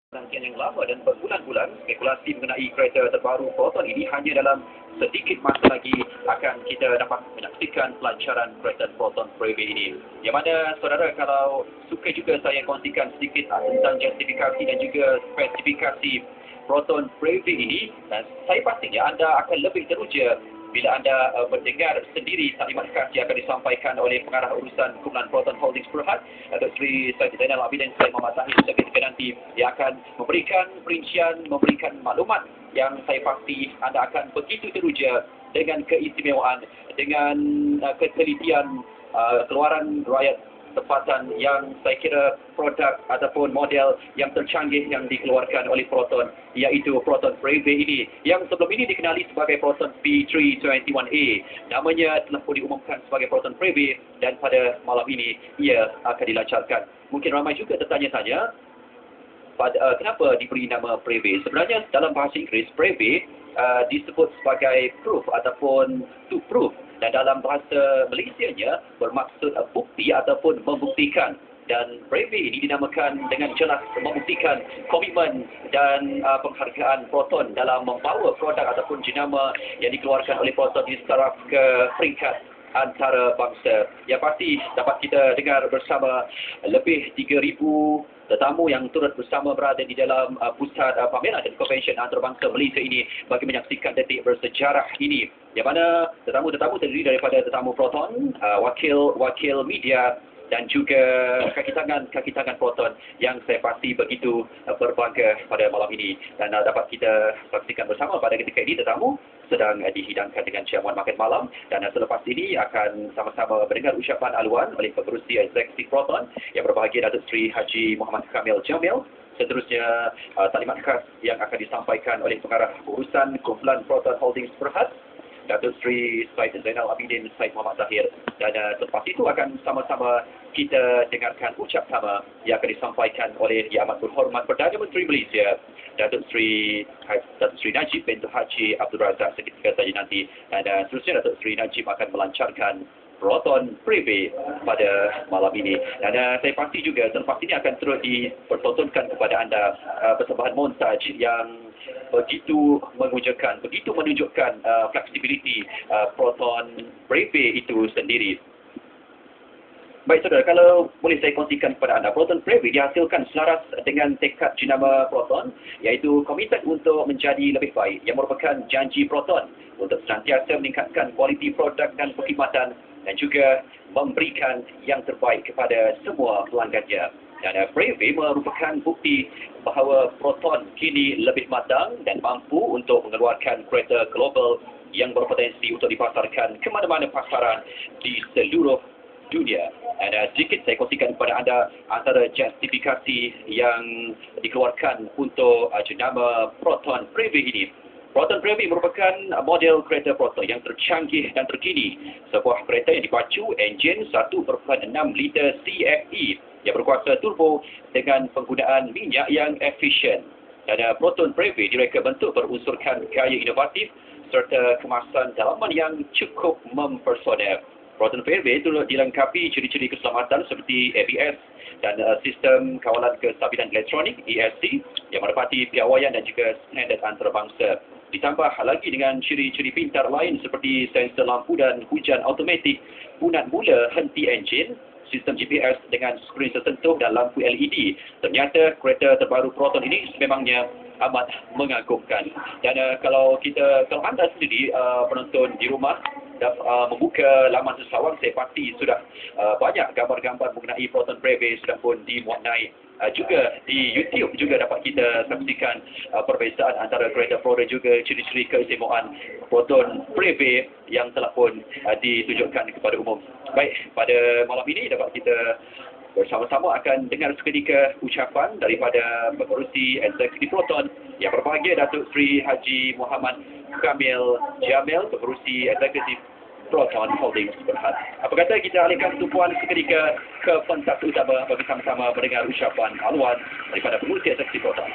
Rangkaian yang lama dan berbulan-bulan, spekulasi mengenai kereta terbaru Proton ini hanya dalam sedikit masa lagi akan kita dapat menyaksikan pelancaran kereta Proton Preview ini. Yang mana saudara, kalau suka juga saya kongsikan sedikit tentang justifikasi dan juga spesifikasi Proton Preview ini, dan saya pastinya anda akan lebih teruja bila anda mendengar sendiri taklimat khas yang akan disampaikan oleh pengarah urusan kumpulan Proton Holdings Berhad, Dr. Sri Syed Zainal Abidin Syed Muhammad Tahir ketika nanti yang akan memberikan perincian, memberikan maklumat yang saya pasti anda akan begitu teruja dengan keistimewaan, dengan ketelitian keluaran rakyat tempatan yang saya kira produk ataupun model yang tercanggih yang dikeluarkan oleh Proton, iaitu Proton Preview ini yang sebelum ini dikenali sebagai Proton P321A. Namanya telah pun diumumkan sebagai Proton Preview dan pada malam ini ia akan dilancarkan. Mungkin ramai juga tertanya-tanya kenapa diberi nama Preview. Sebenarnya dalam bahasa Inggeris Preview disebut sebagai proof ataupun to prove, dan dalam bahasa Malaysianya bermaksud bukti ataupun membuktikan. Dan Preview ini dinamakan dengan jelas membuktikan komitmen dan penghargaan Proton dalam membawa produk ataupun jenama yang dikeluarkan oleh Proton di taraf ke peringkat antarabangsa. Yang pasti dapat kita dengar bersama lebih 3,000 tetamu yang turut bersama berada di dalam pusat pameran dan konvensyen antarabangsa Malaysia ini bagi menyaksikan detik bersejarah ini. Yang mana tetamu-tetamu terdiri daripada tetamu Proton, wakil media dan juga kaki tangan Proton yang saya pasti begitu berbangga pada malam ini. Dan dapat kita saksikan bersama pada ketika ini tetamu sedang dihidangkan dengan jamuan makan malam, dan selepas ini akan sama-sama mendengar ucapan aluan oleh Pengerusi Eksekutif Proton yang berbahagia Datuk Seri Haji Muhammad Kamil Jamil. Seterusnya taklimat khas yang akan disampaikan oleh pengarah urusan kumpulan Proton Holdings Berhad, Datuk Sri Syed Zainal Abidin Syed Muhammad Tahir. Dan selepas itu akan sama-sama kita dengarkan ucap sama yang akan disampaikan oleh Yang Amat Berhormat Perdana Menteri Malaysia, Datuk Sri Najib bin Haji Abdul Razak seketika saja nanti. Dan seterusnya Datuk Sri Najib akan melancarkan Proton Preview pada malam ini. Dan saya pasti juga selepas ini akan terus dipertontonkan kepada anda persembahan montaj yang begitu menunjukkan flexibility Proton Preview itu sendiri. Baik saudara, kalau boleh saya kongsikan kepada anda, Proton Preview dihasilkan selaras dengan tekad jenama Proton, iaitu komited untuk menjadi lebih baik, yang merupakan janji Proton untuk senantiasa meningkatkan kualiti produk dan perkhidmatan dan juga memberikan yang terbaik kepada semua pelanggannya. Dan Preview merupakan bukti bahawa Proton kini lebih matang dan mampu untuk mengeluarkan kereta global yang berpotensi untuk dipasarkan ke mana-mana pasaran di seluruh dunia. Dan sedikit saya kongsikan kepada anda antara justifikasi yang dikeluarkan untuk jenama Proton Preview ini. Proton Preview merupakan model kereta Proton yang tercanggih dan terkini. Sebuah kereta yang dipacu enjin 1.6 liter CFE yang berkuasa turbo dengan penggunaan minyak yang efisien. Dan Proton Preview direka bentuk berunsurkan gaya inovatif serta kemasan dalaman yang cukup mempesona. Proton Preview turut dilengkapi ciri-ciri keselamatan seperti ABS dan sistem kawalan kestabilan elektronik ESC yang menepati piawaian dan juga standard antarabangsa. Ditambah lagi dengan ciri-ciri pintar lain seperti sensor lampu dan hujan automatik, punat mula henti enjin, sistem GPS dengan skrin tersentuh dan lampu LED. Ternyata kereta terbaru Proton ini sememangnya amat mengagumkan. Dan kalau anda sendiri penonton di rumah membuka laman sesawang, saya pasti sudah banyak gambar-gambar mengenai Proton Preview sudah pun dimuat naik. Juga di YouTube juga dapat kita saksikan perbezaan antara kereta Proton juga ciri-ciri keistimewaan Proton Preview yang telah pun ditunjukkan kepada umum. Baik, pada malam ini dapat kita bersama-sama akan dengar seketika ucapan daripada Pengerusi Eksekutif Proton yang berbahagia Datuk Sri Haji Muhammad Kamil Jamil, Pengerusi Eksekutif Proton Holdings Berhad. Apa kata kita alihkan tumpuan seketika ke pentas utama bagi sama-sama mendengar ucapan aluan daripada Pengerusi Eksekutif Proton.